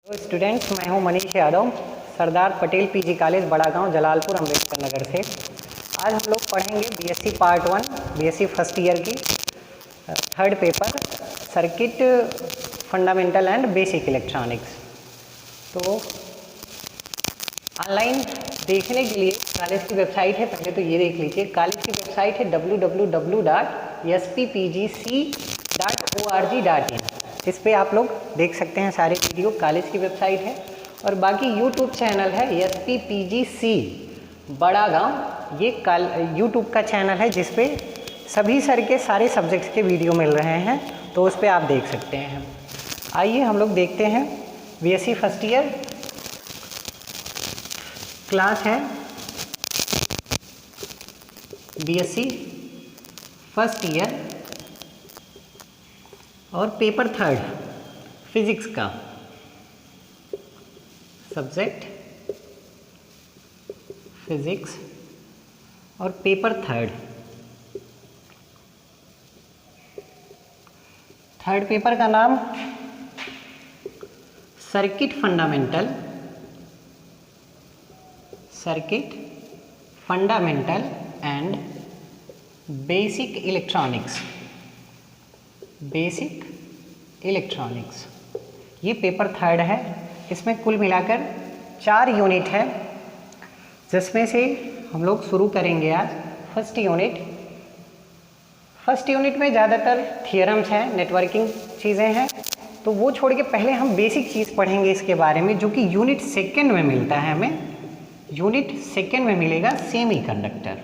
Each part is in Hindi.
तो स्टूडेंट्स, मैं हूं मनीष यादव, सरदार पटेल पीजी कॉलेज बड़ा गांव जलालपुर अम्बेडकर नगर से। आज हम लोग पढ़ेंगे BSc part 1 BSc first year की third paper circuit fundamental and basic electronics. तो ऑनलाइन देखने के लिए कॉलेज की वेबसाइट है, पहले तो ये देख लीजिए। कॉलेज की वेबसाइट है www.spPGC.org.in। इस पे आप लोग देख सकते हैं सारे वीडियो, कॉलेज की वेबसाइट है। और बाकी यूट्यूब चैनल है SPPGC बड़ा गांव, ये यूट्यूब का चैनल है जिसपे सभी सर के सारे सब्जेक्ट्स के वीडियो मिल रहे हैं, तो उस पर आप देख सकते हैं। आइए हम लोग देखते हैं। बीएससी फर्स्ट ईयर क्लास है, बीएससी फर्स्ट ईयर और पेपर थर्ड फिजिक्स का सब्जेक्ट फिजिक्स और पेपर थर्ड पेपर का नाम circuit fundamental and basic electronics. ये पेपर थर्ड है। इसमें कुल मिलाकर 4 यूनिट है, जिसमें से हम लोग शुरू करेंगे आज फर्स्ट यूनिट में ज़्यादातर थियरम्स हैं, नेटवर्किंग चीज़ें हैं, तो वो छोड़ के पहले हम बेसिक चीज़ पढ़ेंगे इसके बारे में, जो कि यूनिट सेकेंड में मिलता है हमें। यूनिट सेकेंड में मिलेगा सेमीकंडक्टर।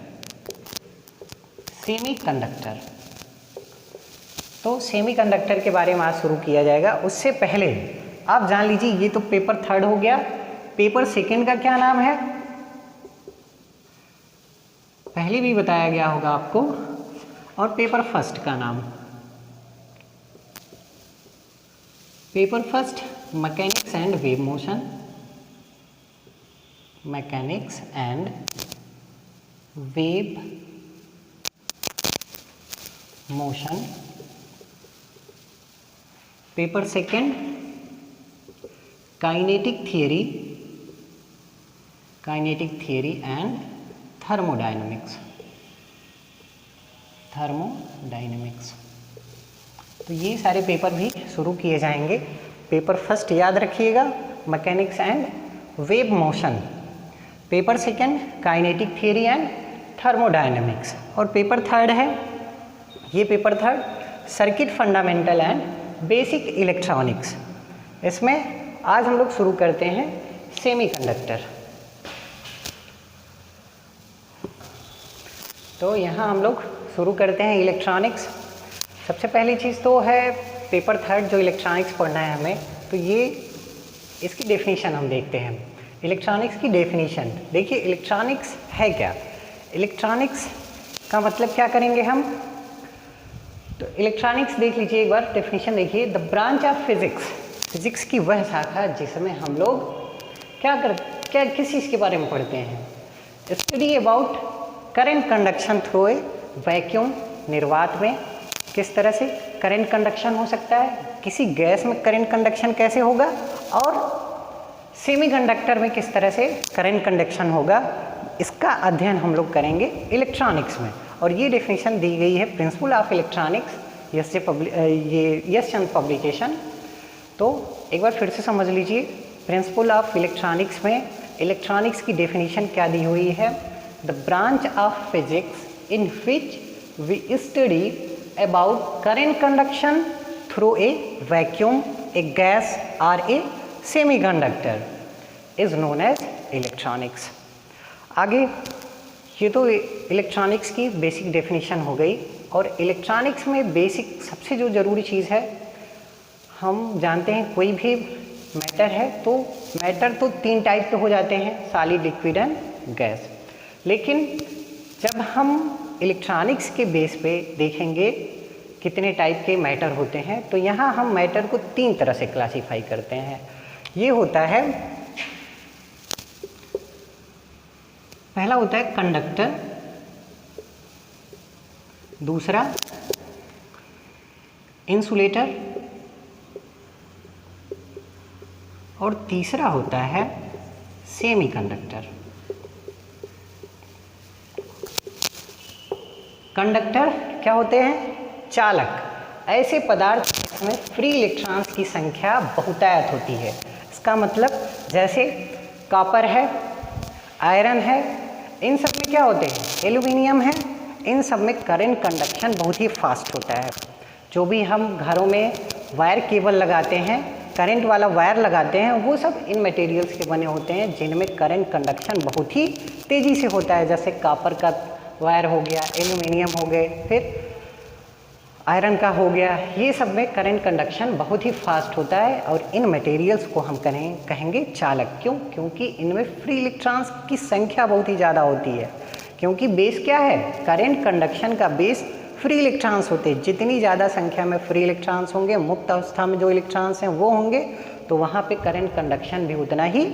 तो सेमीकंडक्टर के बारे में आज शुरू किया जाएगा। उससे पहले आप जान लीजिए, ये तो पेपर थर्ड हो गया। पेपर सेकेंड का क्या नाम है पहले भी बताया गया होगा आपको, और पेपर फर्स्ट का नाम, paper first mechanics and wave motion. Paper second kinetic theory and thermodynamics. तो ये सारे पेपर भी शुरू किए जाएंगे। पेपर फर्स्ट याद रखिएगा, mechanics and wave motion. Paper second kinetic theory and thermodynamics. और पेपर थर्ड है, ये paper third circuit fundamental and basic electronics. इसमें आज हम लोग शुरू करते हैं सेमीकंडक्टर। तो यहाँ हम लोग शुरू करते हैं इलेक्ट्रॉनिक्स। सबसे पहली चीज़ तो है पेपर थर्ड, जो इलेक्ट्रॉनिक्स पढ़ना है हमें, तो ये इसकी डेफिनेशन हम देखते हैं। इलेक्ट्रॉनिक्स की डेफिनेशन देखिए, इलेक्ट्रॉनिक्स है क्या। इलेक्ट्रॉनिक्स का मतलब क्या करेंगे हम, तो इलेक्ट्रॉनिक्स देख लीजिए एक बार, डेफिनेशन देखिए। द ब्रांच ऑफ फिजिक्स की वह शाखा जिसमें हम लोग किस चीज़ के बारे में पढ़ते हैं, study about current conduction through a vacuum. निर्वात में किस तरह से करंट कंडक्शन हो सकता है, किसी गैस में करंट कंडक्शन कैसे होगा, और सेमीकंडक्टर में किस तरह से करंट कंडक्शन होगा, इसका अध्ययन हम लोग करेंगे इलेक्ट्रॉनिक्स में। और ये डेफिनेशन दी गई है principle of electronics, Yash Chand publication. तो एक बार फिर से समझ लीजिए, प्रिंसिपल ऑफ इलेक्ट्रॉनिक्स में इलेक्ट्रॉनिक्स की डेफिनेशन क्या दी हुई है। The branch of physics in which we study about current conduction through a vacuum, a gas और a semiconductor is known as electronics. आगे, ये तो इलेक्ट्रॉनिक्स की बेसिक डेफिनेशन हो गई। और इलेक्ट्रॉनिक्स में बेसिक सबसे जो ज़रूरी चीज़ है, हम जानते हैं कोई भी मैटर है तो मैटर तो 3 टाइप के हो जाते हैं, सॉलिड, लिक्विड एंड गैस। लेकिन जब हम इलेक्ट्रॉनिक्स के बेस पे देखेंगे कितने टाइप के मैटर होते हैं, तो यहाँ हम मैटर को 3 तरह से क्लासीफाई करते हैं। ये होता है, पहला होता है कंडक्टर, दूसरा इंसुलेटर, और तीसरा होता है सेमीकंडक्टर। कंडक्टर क्या होते हैं? चालक, ऐसे पदार्थ जिसमें फ्री इलेक्ट्रॉन्स की संख्या बहुतायत होती है। इसका मतलब जैसे कॉपर है, आयरन है, इन सब में क्या होते हैं? एल्यूमिनियम है, इन सब में करंट कंडक्शन बहुत ही फास्ट होता है। जो भी हम घरों में वायर केबल लगाते हैं, करंट वाला वायर लगाते हैं, वो सब इन मटेरियल्स के बने होते हैं जिनमें करंट कंडक्शन बहुत ही तेज़ी से होता है। जैसे कॉपर का वायर हो गया, एल्यूमिनियम हो गए, फिर आयरन का हो गया, ये सब में करंट कंडक्शन बहुत ही फास्ट होता है। और इन मटेरियल्स को हम कहेंगे चालक। क्यों? क्योंकि इनमें फ्री इलेक्ट्रॉन्स की संख्या बहुत ही ज़्यादा होती है। क्योंकि बेस क्या है? करंट कंडक्शन का बेस फ्री इलेक्ट्रॉन्स होते हैं। जितनी ज़्यादा संख्या में फ्री इलेक्ट्रॉन्स होंगे, मुक्त अवस्था में जो इलेक्ट्रॉन्स हैं वो होंगे, तो वहाँ पे करंट कंडक्शन भी उतना ही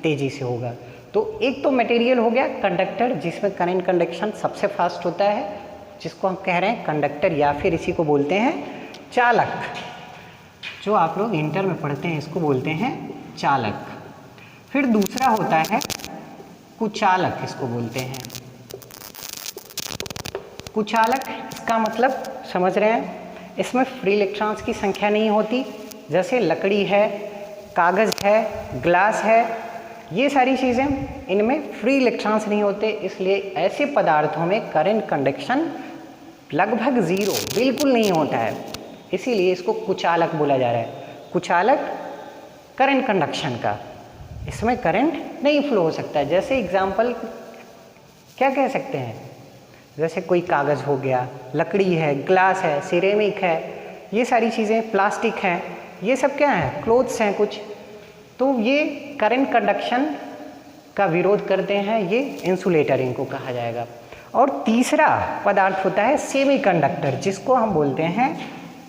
तेज़ी से होगा। तो एक तो मटेरियल हो गया कंडक्टर, जिसमें करंट कंडक्शन सबसे फास्ट होता है, जिसको हम कह रहे हैं कंडक्टर, या फिर इसी को बोलते हैं चालक। जो आप लोग इंटर में पढ़ते हैं इसको बोलते हैं चालक। फिर दूसरा होता है कुचालक, इसको बोलते हैं कुचालक। इसका मतलब समझ रहे हैं, इसमें फ्री इलेक्ट्रॉन्स की संख्या नहीं होती। जैसे लकड़ी है, कागज़ है, ग्लास है, ये सारी चीज़ें, इनमें फ्री इलेक्ट्रॉन्स नहीं होते, इसलिए ऐसे पदार्थों में करंट कंडक्शन लगभग ज़ीरो, बिल्कुल नहीं होता है। इसीलिए इसको कुचालक बोला जा रहा है। कुचालक करंट कंडक्शन का, इसमें करंट नहीं फ्लो हो सकता है। जैसे एग्जाम्पल क्या कह सकते हैं? जैसे कोई कागज़ हो गया, लकड़ी है, ग्लास है, सिरेमिक है, ये सारी चीज़ें, प्लास्टिक है, ये सब क्या है? क्लोथ्स हैं कुछ, तो ये करंट कंडक्शन का विरोध करते हैं, ये इंसुलेटर इनको कहा जाएगा। और तीसरा पदार्थ होता है सेमीकंडक्टर, जिसको हम बोलते हैं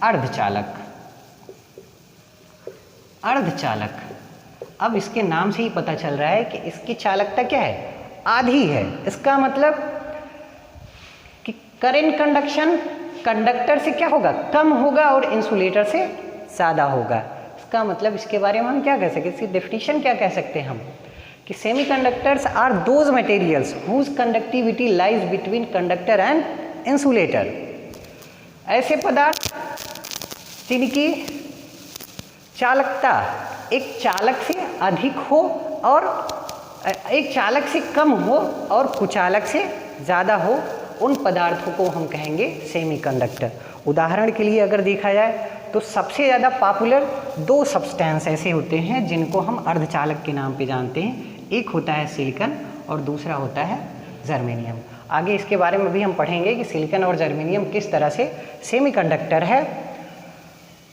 अर्धचालक। अर्धचालक, अब इसके नाम से ही पता चल रहा है कि इसकी चालकता क्या है? आधी है। इसका मतलब कि करंट कंडक्शन कंडक्टर से क्या होगा? कम होगा और इंसुलेटर से ज़्यादा होगा। इसका मतलब इसके बारे में हम क्या कह सकते हैं? इसकी डेफिनेशन क्या कह सकते हैं हम? कि semiconductors are those materials whose conductivity lies between conductor and insulator. ऐसे पदार्थ जिनकी चालकता एक चालक से अधिक हो और एक चालक से कम हो और कुचालक से ज़्यादा हो, उन पदार्थों को हम कहेंगे सेमीकंडक्टर। उदाहरण के लिए अगर देखा जाए तो सबसे ज़्यादा पॉपुलर दो सब्सटेंस ऐसे होते हैं जिनको हम अर्धचालक के नाम पे जानते हैं। एक होता है सिलिकॉन और दूसरा होता है जर्मेनियम। आगे इसके बारे में भी हम पढ़ेंगे कि सिलिकॉन और जर्मेनियम किस तरह से सेमीकंडक्टर है।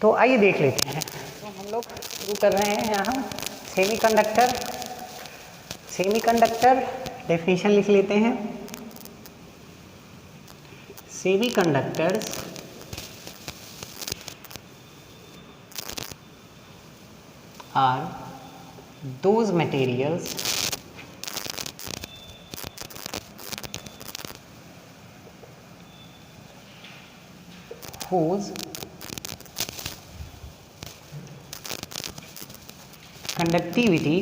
तो आइए देख लेते हैं। तो हम लोग शुरू कर रहे हैं यहाँ सेमीकंडक्टर। सेमीकंडक्टर डेफिनेशन लिख लेते हैं। Semiconductors are those materials whose conductivity,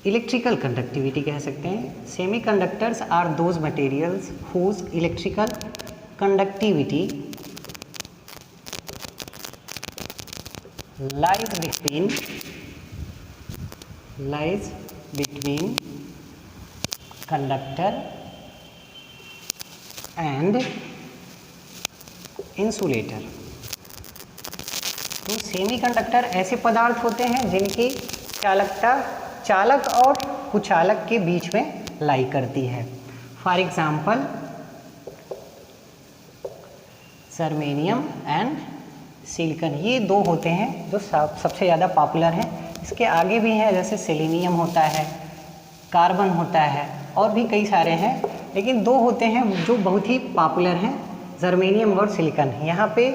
electrical conductivity कह सकते हैं। Semiconductors are those materials whose electrical conductivity lies between conductor and insulator। तो सेमीकंडक्टर ऐसे पदार्थ होते हैं जिनकी चालकता चालक और कुचालक के बीच में लाई करती है। For example germanium and silicon, ये दो होते हैं जो सबसे ज़्यादा पॉपुलर हैं। इसके आगे भी हैं, जैसे सेलेनियम होता है, कार्बन होता है, और भी कई सारे हैं, लेकिन दो होते हैं जो बहुत ही पॉपुलर हैं, जर्मेनियम और सिलिकॉन। यहाँ पे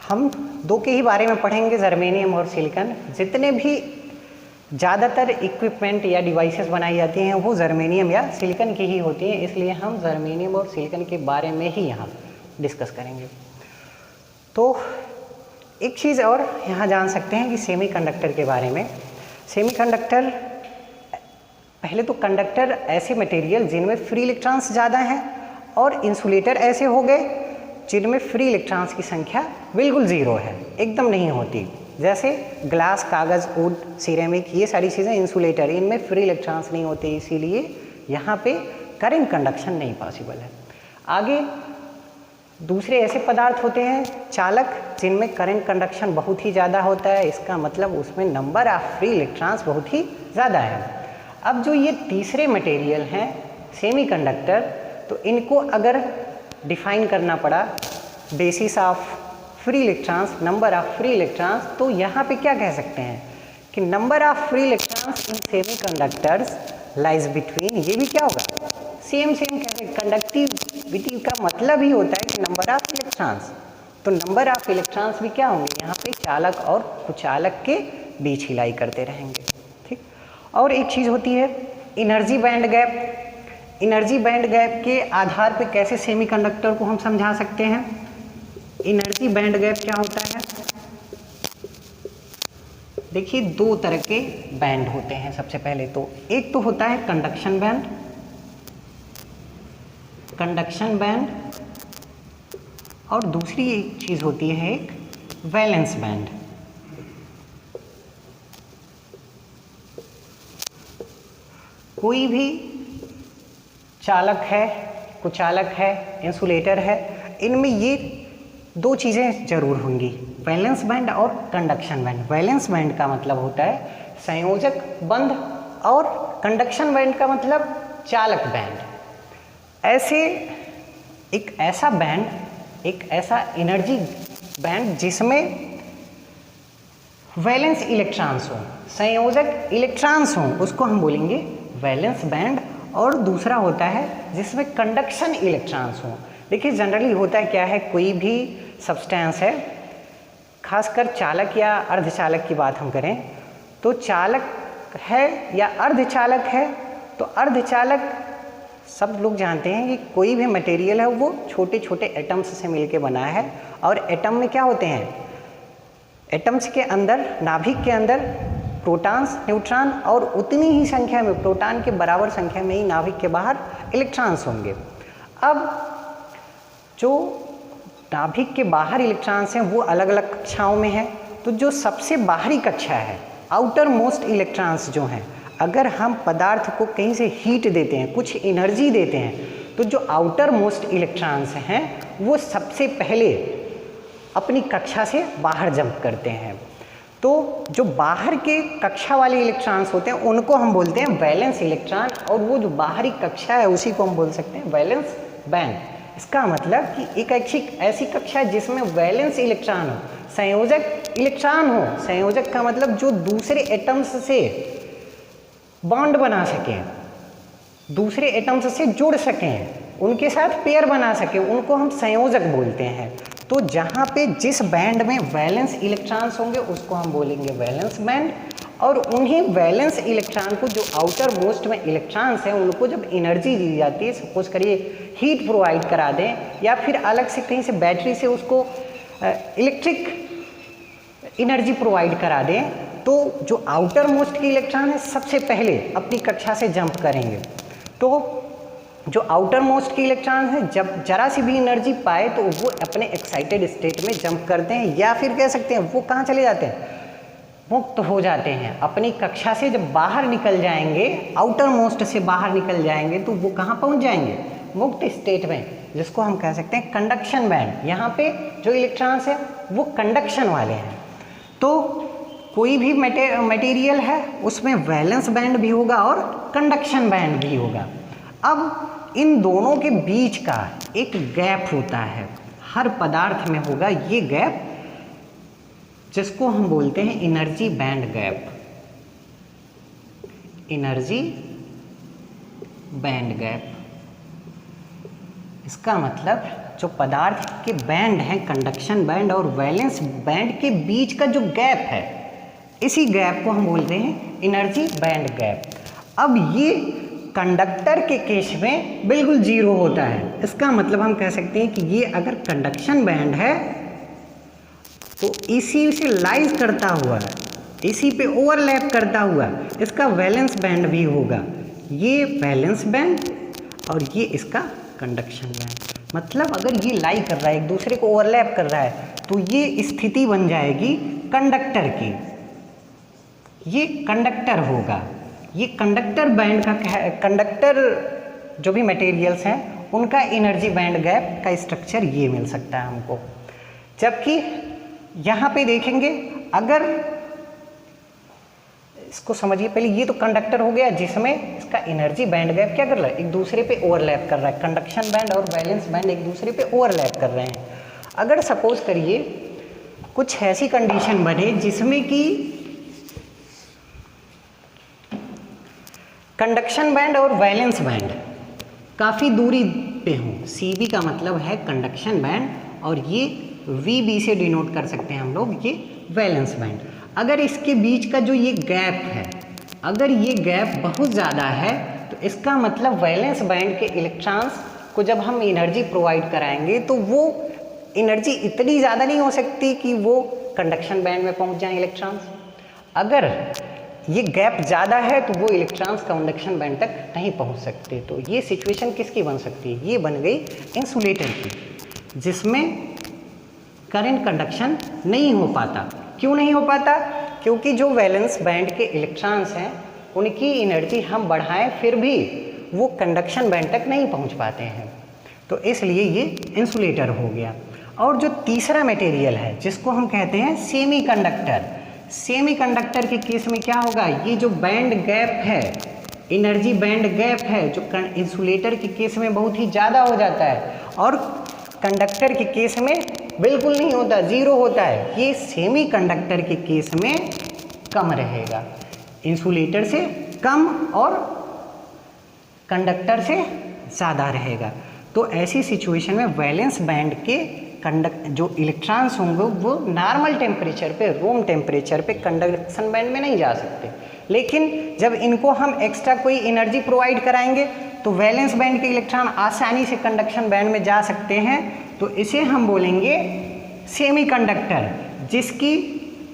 हम दो के ही बारे में पढ़ेंगे, जर्मेनियम और सिलिकॉन। जितने भी ज़्यादातर इक्विपमेंट या डिवाइसेस बनाई जाती हैं वो जर्मेनियम या सिलिकॉन की ही होती हैं, इसलिए हम जर्मेनियम और सिलिकॉन के बारे में ही यहाँ डिस्कस करेंगे। तो एक चीज़ और यहाँ जान सकते हैं कि सेमीकंडक्टर के बारे में। सेमीकंडक्टर, पहले तो कंडक्टर ऐसे मटेरियल जिनमें फ्री इलेक्ट्रॉन्स ज़्यादा हैं, और इंसुलेटर ऐसे हो गए जिनमें फ्री इलेक्ट्रॉन्स की संख्या बिल्कुल ज़ीरो है, एकदम नहीं होती। जैसे ग्लास, कागज़, वुड, सिरेमिक, ये सारी चीज़ें इंसुलेटर, इनमें फ्री इलेक्ट्रॉन्स नहीं होते, इसीलिए यहाँ पे करंट कंडक्शन नहीं पॉसिबल है। आगे दूसरे ऐसे पदार्थ होते हैं चालक, जिनमें करंट कंडक्शन बहुत ही ज़्यादा होता है, इसका मतलब उसमें नंबर ऑफ फ्री इलेक्ट्रॉन्स बहुत ही ज़्यादा है। अब जो ये तीसरे मटेरियल हैं सेमीकंडक्टर, तो इनको अगर डिफाइन करना पड़ा basis of free electrons, number of free electrons, तो यहाँ पे क्या कह सकते हैं कि number of free electrons in semiconductors lies between, ये भी क्या होगा सेम कह, कंडक्टिविटी का मतलब ही होता है कि नंबर ऑफ इलेक्ट्रॉन्स, तो नंबर ऑफ इलेक्ट्रॉन्स भी क्या होंगे यहाँ पे चालक और कुचालक के बीच हिलाई करते रहेंगे। ठीक, और एक चीज़ होती है energy band gap. Energy band gap के आधार पे कैसे सेमीकंडक्टर को हम समझा सकते हैं। एनर्जी बैंड गैप क्या होता है, देखिए दो तरह के बैंड होते हैं। सबसे पहले तो एक तो होता है कंडक्शन बैंड, और दूसरी एक चीज़ होती है एक वैलेंस बैंड। कोई भी चालक है, कुचालक है, इंसुलेटर है, इनमें ये दो चीज़ें जरूर होंगी, वैलेंस बैंड और कंडक्शन बैंड। वैलेंस बैंड का मतलब होता है संयोजक बंध, और कंडक्शन बैंड का मतलब चालक बैंड। ऐसे एक ऐसा बैंड, एक ऐसा एनर्जी बैंड जिसमें वैलेंस इलेक्ट्रॉन्स हो, संयोजक इलेक्ट्रॉन्स हों, उसको हम बोलेंगे वैलेंस बैंड। और दूसरा होता है जिसमें कंडक्शन इलेक्ट्रॉन्स हों। देखिए जनरली होता है क्या है, कोई भी सब्सटेंस है, खासकर चालक या अर्धचालक की बात हम करें, तो चालक है या अर्धचालक है, तो अर्धचालक सब लोग जानते हैं कि कोई भी मटेरियल है वो छोटे छोटे एटम्स से मिलके बना है, और एटम में क्या होते हैं, एटम्स के अंदर, नाभिक के अंदर प्रोटॉन्स, न्यूट्रॉन, और उतनी ही संख्या में, प्रोटॉन के बराबर संख्या में ही नाभिक के बाहर इलेक्ट्रॉन्स होंगे। अब जो नाभिक के बाहर इलेक्ट्रॉन्स हैं वो अलग अलग कक्षाओं में हैं, तो जो सबसे बाहरी कक्षा है, आउटर मोस्ट इलेक्ट्रॉन्स जो हैं, अगर हम पदार्थ को कहीं से हीट देते हैं, कुछ एनर्जी देते हैं, तो जो आउटर मोस्ट इलेक्ट्रॉन्स हैं वो सबसे पहले अपनी कक्षा से बाहर जंप करते हैं। तो जो बाहर के कक्षा वाले इलेक्ट्रॉन्स होते हैं उनको हम बोलते हैं वैलेंस इलेक्ट्रॉन, और वो जो बाहरी कक्षा है उसी को हम बोल सकते हैं वैलेंस बैंड। इसका मतलब कि एक ऐसी कक्षा है जिसमें वैलेंस इलेक्ट्रॉन हो, संयोजक इलेक्ट्रॉन हो। संयोजक का मतलब जो दूसरे एटम्स से बॉन्ड बना सकें, दूसरे एटम्स से जुड़ सकें, उनके साथ पेयर बना सकें, उनको हम संयोजक बोलते हैं। तो जहाँ पे जिस बैंड में वैलेंस इलेक्ट्रॉन्स होंगे उसको हम बोलेंगे वैलेंस बैंड, और उन्हीं वैलेंस इलेक्ट्रॉन को, जो आउटर मोस्ट में इलेक्ट्रॉन्स हैं, उनको जब एनर्जी दी जाती है, सपोज करिए हीट प्रोवाइड करा दें, या फिर अलग से कहीं से बैटरी से उसको इलेक्ट्रिक एनर्जी प्रोवाइड करा दें, तो जो आउटर मोस्ट के इलेक्ट्रॉन है सबसे पहले अपनी कक्षा से जंप करेंगे। तो जो आउटर मोस्ट के इलेक्ट्रॉन हैं जब जरा सी भी एनर्जी पाए तो वो अपने एक्साइटेड स्टेट में जंप करते हैं, या फिर कह सकते हैं वो कहाँ चले जाते हैं, मुक्त हो जाते हैं। अपनी कक्षा से जब बाहर निकल जाएंगे, आउटर मोस्ट से बाहर निकल जाएंगे, तो वो कहाँ पहुँच जाएंगे, मुक्त स्टेट में, जिसको हम कह सकते हैं कंडक्शन बैंड। यहाँ पे जो इलेक्ट्रॉन्स हैं वो कंडक्शन वाले हैं। तो कोई भी मटेरियल है उसमें वैलेंस बैंड भी होगा और कंडक्शन बैंड भी होगा। अब इन दोनों के बीच का एक गैप होता है, हर पदार्थ में होगा ये गैप, जिसको हम बोलते हैं energy band gap. Energy band gap, इसका मतलब जो पदार्थ के बैंड हैं, कंडक्शन बैंड और वैलेंस बैंड के बीच का जो गैप है, इसी गैप को हम बोलते हैं एनर्जी बैंड गैप। अब ये कंडक्टर के केस में बिल्कुल जीरो होता है। इसका मतलब हम कह सकते हैं कि ये अगर कंडक्शन बैंड है तो इसी से लाइज करता हुआ, इसी पे ओवरलैप करता हुआ इसका वैलेंस बैंड भी होगा। ये वैलेंस बैंड और ये इसका कंडक्शन बैंड। मतलब अगर ये लाई कर रहा है, एक दूसरे को ओवरलैप कर रहा है, तो ये स्थिति बन जाएगी कंडक्टर की, ये कंडक्टर होगा। ये कंडक्टर बैंड का, कंडक्टर जो भी मटेरियल्स हैं उनका एनर्जी बैंड गैप का स्ट्रक्चर ये मिल सकता है हमको। जबकि यहाँ पे देखेंगे, अगर इसको समझिए पहले, ये तो कंडक्टर हो गया जिसमें इसका एनर्जी बैंड गैप क्या कर रहा है, एक दूसरे पे ओवरलैप कर रहा है। कंडक्शन बैंड और वैलेंस बैंड एक दूसरे पे ओवरलैप कर रहे हैं। अगर सपोज करिए कुछ ऐसी कंडीशन बने जिसमें कि कंडक्शन बैंड और वैलेंस बैंड काफ़ी दूरी पे हों, CB का मतलब है कंडक्शन बैंड और ये VB से डिनोट कर सकते हैं हम लोग, ये वैलेंस बैंड। अगर इसके बीच का जो ये गैप है, अगर ये गैप बहुत ज़्यादा है, तो इसका मतलब वैलेंस बैंड के इलेक्ट्रॉन्स को जब हम एनर्जी प्रोवाइड कराएंगे तो वो एनर्जी इतनी ज़्यादा नहीं हो सकती कि वो कंडक्शन बैंड में पहुंच जाएं इलेक्ट्रॉन्स। अगर ये गैप ज़्यादा है तो वो इलेक्ट्रॉन्स कंडक्शन बैंड तक नहीं पहुंच सकते। तो ये सिचुएशन किसकी बन सकती है, ये बन गई इंसुलेटर की, जिसमें करंट कंडक्शन नहीं हो पाता। क्यों नहीं हो पाता? क्योंकि जो वैलेंस बैंड के इलेक्ट्रॉन्स हैं उनकी एनर्जी हम बढ़ाएं फिर भी वो कंडक्शन बैंड तक नहीं पहुंच पाते हैं, तो इसलिए ये इंसुलेटर हो गया। और जो तीसरा मटेरियल है जिसको हम कहते हैं सेमीकंडक्टर, सेमीकंडक्टर के केस में क्या होगा, ये जो बैंड गैप है, एनर्जी बैंड गैप है, जो इंसुलेटर के केस में बहुत ही ज़्यादा हो जाता है और कंडक्टर के केस में बिल्कुल नहीं होता, जीरो होता है, ये सेमीकंडक्टर के केस में कम रहेगा, इंसुलेटर से कम और कंडक्टर से ज़्यादा रहेगा। तो ऐसी सिचुएशन में वैलेंस बैंड के जो इलेक्ट्रॉन्स होंगे वो नॉर्मल टेम्परेचर पे, रूम टेम्परेचर पे कंडक्शन बैंड में नहीं जा सकते, लेकिन जब इनको हम एक्स्ट्रा कोई एनर्जी प्रोवाइड कराएंगे तो वैलेंस बैंड के इलेक्ट्रॉन आसानी से कंडक्शन बैंड में जा सकते हैं। तो इसे हम बोलेंगे सेमीकंडक्टर, जिसकी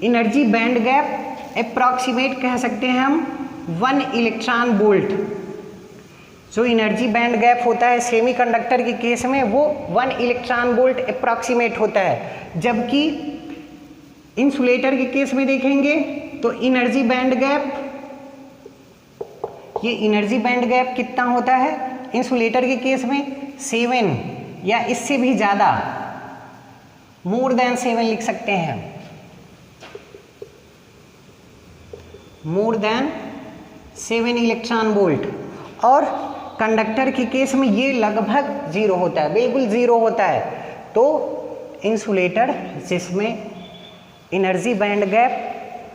एनर्जी बैंड गैप अप्रॉक्सीमेट कह सकते हैं हम 1 इलेक्ट्रॉन वोल्ट। जो एनर्जी बैंड गैप होता है सेमीकंडक्टर के केस में वो 1 इलेक्ट्रॉन वोल्ट अप्रॉक्सीमेट होता है, जबकि इंसुलेटर के केस में देखेंगे तो एनर्जी बैंड गैप, ये एनर्जी बैंड गैप कितना होता है इंसुलेटर के केस में 7 या इससे भी ज़्यादा, मोर देन 7 लिख सकते हैं, मोर देन 7 इलेक्ट्रॉन वोल्ट। और कंडक्टर के केस में ये लगभग 0 होता है, बिल्कुल 0 होता है। तो इंसुलेटर जिसमें एनर्जी बैंड गैप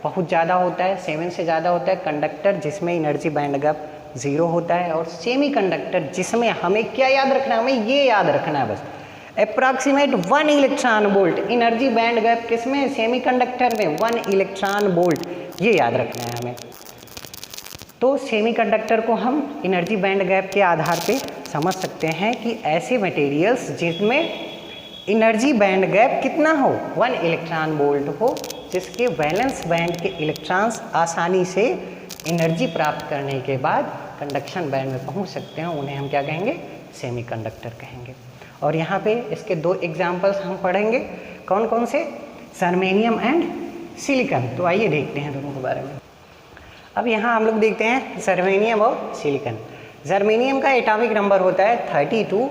बहुत ज़्यादा होता है, 7 से ज़्यादा होता है, कंडक्टर जिसमें एनर्जी बैंड गैप 0 होता है, और सेमीकंडक्टर जिसमें हमें क्या याद रखना है, हमें ये याद रखना है बस, approximate 1 electron volt. Energy band gap किसमें, सेमीकंडक्टर में 1 इलेक्ट्रॉन वोल्ट, ये याद रखना है हमें। तो सेमीकंडक्टर को हम एनर्जी बैंड गैप के आधार पे समझ सकते हैं कि ऐसे मटेरियल्स जिसमें एनर्जी बैंड गैप कितना हो, 1 इलेक्ट्रॉन वोल्ट हो, जिसके वैलेंस बैंड के इलेक्ट्रॉन्स आसानी से एनर्जी प्राप्त करने के बाद कंडक्शन बैंड में पहुंच सकते हैं, उन्हें हम क्या कहेंगे, सेमीकंडक्टर कहेंगे। और यहाँ पे इसके 2 एग्जाम्पल्स हम पढ़ेंगे, कौन कौन से, जर्मेनियम एंड सिलिकॉन। तो आइए देखते हैं दोनों के बारे में। अब यहाँ हम लोग देखते हैं जर्मेनियम और सिलिकॉन। जर्मेनियम का एटॉमिक नंबर होता है 32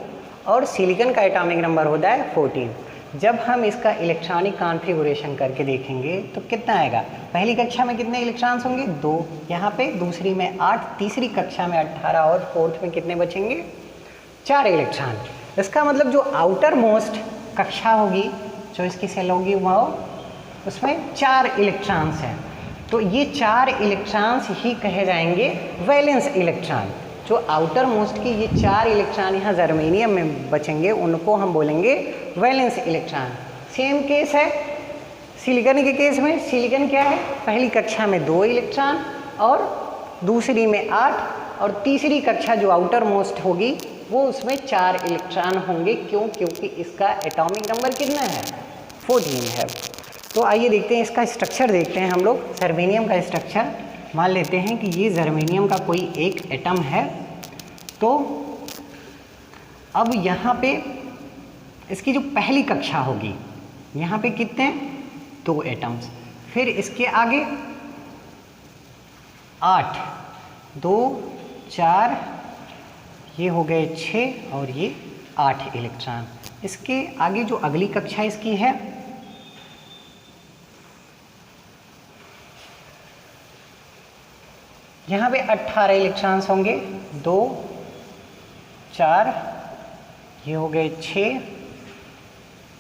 और सिलिकॉन का एटॉमिक नंबर होता है 14। जब हम इसका इलेक्ट्रॉनिक कॉन्फ़िगरेशन करके देखेंगे तो कितना आएगा, पहली कक्षा में कितने इलेक्ट्रॉन्स होंगे, 2, यहाँ पे दूसरी में 8, तीसरी कक्षा में 18 और फोर्थ में कितने बचेंगे, 4 इलेक्ट्रॉन। इसका मतलब जो आउटर मोस्ट कक्षा होगी, जो इसकी सेल होगी, वह उसमें 4 इलेक्ट्रॉन्स हैं। तो ये 4 इलेक्ट्रॉन्स ही कहे जाएंगे वैलेंस इलेक्ट्रॉन। जो आउटर मोस्ट की ये 4 इलेक्ट्रॉन यहाँ जर्मेनियम में बचेंगे, उनको हम बोलेंगे वैलेंस इलेक्ट्रॉन। सेम केस है सिलिकॉन के केस में। सिलिकॉन क्या है, पहली कक्षा में 2 इलेक्ट्रॉन और दूसरी में 8 और तीसरी कक्षा जो आउटर मोस्ट होगी वो उसमें 4 इलेक्ट्रॉन होंगे। क्यों, क्योंकि इसका एटॉमिक नंबर कितना है, 14 है। तो आइए देखते हैं इसका स्ट्रक्चर, देखते हैं हम लोग जर्मेनियम का स्ट्रक्चर। मान लेते हैं कि ये जर्मेनियम का कोई एक एटम है। तो अब यहाँ पे इसकी जो पहली कक्षा होगी, यहाँ पे कितने 2 एटम्स, फिर इसके आगे 8, 2 4, ये हो गए 6 और ये 8 इलेक्ट्रॉन। इसके आगे जो अगली कक्षा इसकी है, यहाँ पे 18 इलेक्ट्रॉन्स होंगे, 2 4, ये हो गए 6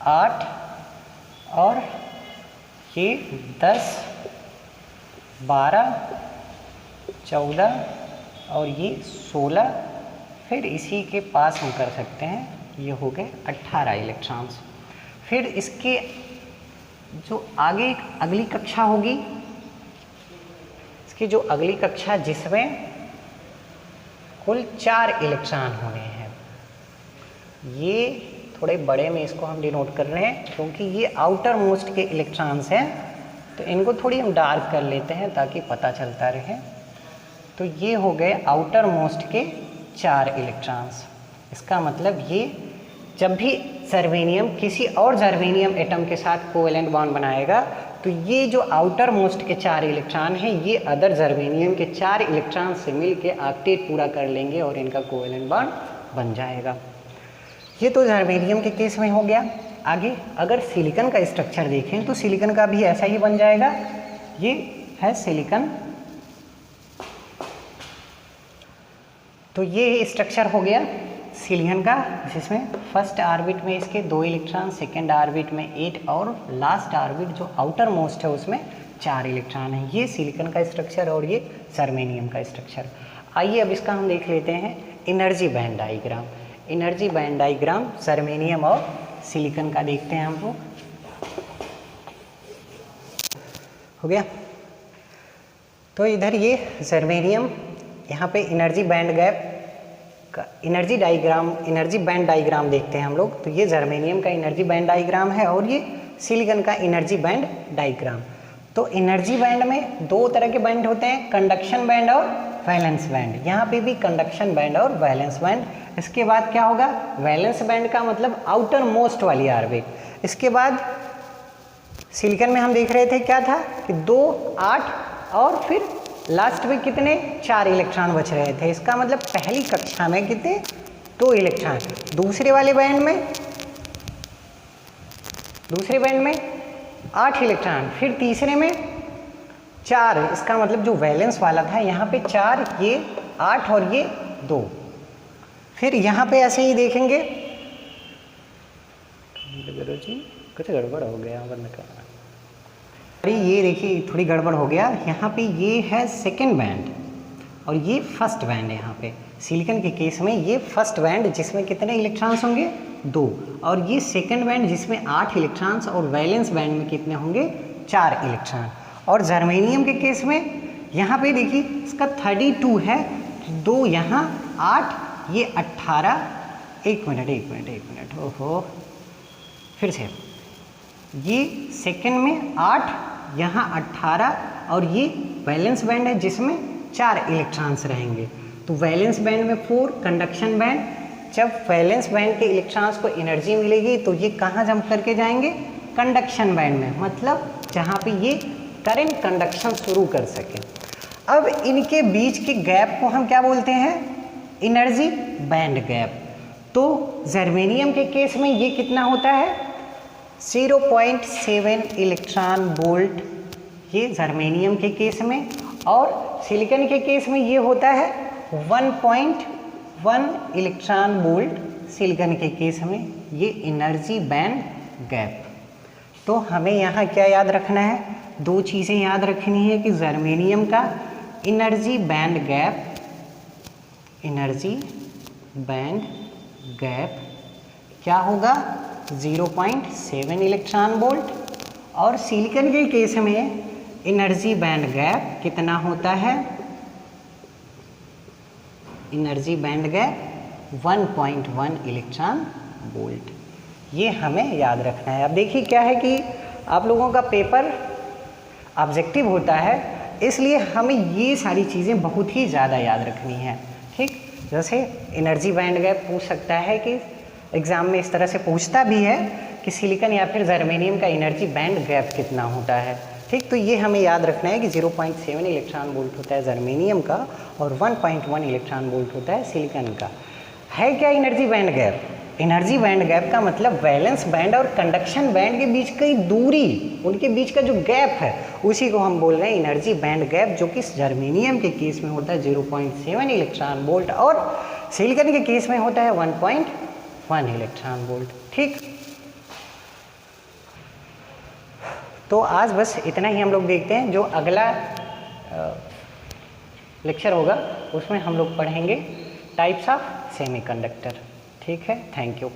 8 और ये 10 12 14 और ये 16, फिर इसी के पास हम कर सकते हैं, ये हो गए 18 इलेक्ट्रॉन्स। फिर इसके जो आगे अगली कक्षा होगी, इसकी जो अगली कक्षा जिसमें कुल 4 इलेक्ट्रॉन होने हैं, ये थोड़े बड़े में इसको हम डिनोट कर रहे हैं क्योंकि ये आउटर मोस्ट के इलेक्ट्रॉन्स हैं, तो इनको थोड़ी हम डार्क कर लेते हैं ताकि पता चलता रहे। तो ये हो गए आउटर मोस्ट के 4 इलेक्ट्रॉन्स। इसका मतलब ये जब भी जर्मेनियम किसी और जर्मेनियम एटम के साथ कोवेलेंट बॉन्ड बनाएगा, तो ये जो आउटर मोस्ट के 4 इलेक्ट्रॉन हैं, ये अदर जर्मेनियम के 4 इलेक्ट्रॉन से मिल के ऑक्टेट पूरा कर लेंगे और इनका कोवेलेंट बॉन्ड बन जाएगा। ये तो जर्मेनियम के केस में हो गया। आगे अगर सिलिकॉन का स्ट्रक्चर देखें तो सिलिकॉन का भी ऐसा ही बन जाएगा। ये है सिलिकॉन, तो ये स्ट्रक्चर हो गया सिलिकॉन का, जिसमें फर्स्ट ऑर्बिट में इसके 2 इलेक्ट्रॉन, सेकेंड ऑर्बिट में 8 और लास्ट ऑर्बिट जो आउटर मोस्ट है उसमें 4 इलेक्ट्रॉन है। ये सिलिकॉन का स्ट्रक्चर और ये जर्मेनियम का स्ट्रक्चर। आइए अब इसका हम देख लेते हैं energy band diagram. Energy band diagram germanium और सिलिकॉन का देखते हैं हम लोग। हो गया। तो इधर ये जर्मेनियम, यहाँ पे एनर्जी बैंड गैप का एनर्जी बैंड डायग्राम देखते हैं हम लोग। तो ये जर्मेनियम का एनर्जी बैंड डायग्राम है और ये सिलिकॉन का एनर्जी बैंड डायग्राम। तो एनर्जी बैंड में 2 तरह के बैंड होते हैं, कंडक्शन बैंड और वैलेंस बैंड। यहाँ पे भी कंडक्शन बैंड और वैलेंस बैंड। इसके बाद क्या होगा, वैलेंस बैंड का मतलब आउटर मोस्ट वाली ऑर्बिट। इसके बाद सिलिकॉन में हम देख रहे थे क्या था कि 2 8 और फिर लास्ट में कितने 4 इलेक्ट्रॉन बच रहे थे। इसका मतलब पहली कक्षा में कितने 2 इलेक्ट्रॉन, दूसरे बैंड में 8 इलेक्ट्रॉन, फिर तीसरे में 4। इसका मतलब जो वैलेंस वाला था यहाँ पे 4, ये 8 और ये 2। फिर यहाँ पे ऐसे ही देखेंगे, जी कुछ गड़बड़ हो गया वरना क्या, अरे ये देखिए थोड़ी गड़बड़ हो गया। यहाँ पे ये है सेकेंड बैंड और ये फर्स्ट बैंड है। यहाँ पे सिलिकॉन के केस में ये फर्स्ट बैंड जिसमें कितने इलेक्ट्रॉन्स होंगे 2, और ये सेकेंड बैंड जिसमें 8 इलेक्ट्रॉन्स, और वैलेंस बैंड में कितने होंगे 4 इलेक्ट्रॉन। और जर्मेनियम के केस में यहाँ पे देखिए इसका 32 है, 2 यहाँ 8, ये 18। एक मिनट, ओहो, फिर से ये सेकेंड में 8, यहाँ 18, और ये वैलेंस बैंड है जिसमें 4 इलेक्ट्रॉन्स रहेंगे। तो वैलेंस बैंड में 4, कंडक्शन बैंड। जब वैलेंस बैंड के इलेक्ट्रॉन्स को एनर्जी मिलेगी तो ये कहाँ जंप करके जाएंगे, कंडक्शन बैंड में, मतलब जहाँ पे ये करंट कंडक्शन शुरू कर सके। अब इनके बीच के गैप को हम क्या बोलते हैं, एनर्जी बैंड गैप। तो जर्मेनियम के केस में ये कितना होता है 0.7 इलेक्ट्रॉन वोल्ट, ये जर्मेनियम के केस में। और सिलिकॉन के केस में ये होता है 1.1 इलेक्ट्रॉन वोल्ट सिलिकॉन के केस में, ये एनर्जी बैंड गैप। तो हमें यहाँ क्या याद रखना है, 2 चीज़ें याद रखनी है कि जर्मेनियम का एनर्जी बैंड गैप क्या होगा 0.7 इलेक्ट्रॉन वोल्ट, और सिलिकॉन के केस में एनर्जी बैंड गैप कितना होता है, energy band gap 1.1 electron volt. ये हमें याद रखना है। अब देखिए क्या है कि आप लोगों का पेपर ऑब्जेक्टिव होता है, इसलिए हमें ये सारी चीज़ें बहुत ही ज़्यादा याद रखनी है। ठीक, जैसे एनर्जी बैंड गैप पूछ सकता है कि एग्ज़ाम में इस तरह से पूछता भी है कि सिलिकॉन या फिर जर्मेनियम का एनर्जी बैंड गैप कितना होता है। ठीक, तो ये हमें याद रखना है कि 0.7 इलेक्ट्रॉन वोल्ट होता है जर्मेनियम का और 1.1 इलेक्ट्रॉन वोल्ट होता है सिलिकॉन का। है क्या energy band gap? Energy band gap का मतलब वैलेंस बैंड और कंडक्शन बैंड के बीच की दूरी, उनके बीच का जो गैप है उसी को हम बोल रहे हैं एनर्जी बैंड गैप, जो कि जर्मेनियम के केस में होता है 0.7 इलेक्ट्रॉन वोल्ट और सिलिकॉन के केस में होता है 1.1 इलेक्ट्रॉन वोल्ट। ठीक, तो आज बस इतना ही हम लोग देखते हैं। जो अगला लेक्चर होगा उसमें हम लोग पढ़ेंगे टाइप्स ऑफ सेमीकंडक्टर। ठीक है, थैंक यू।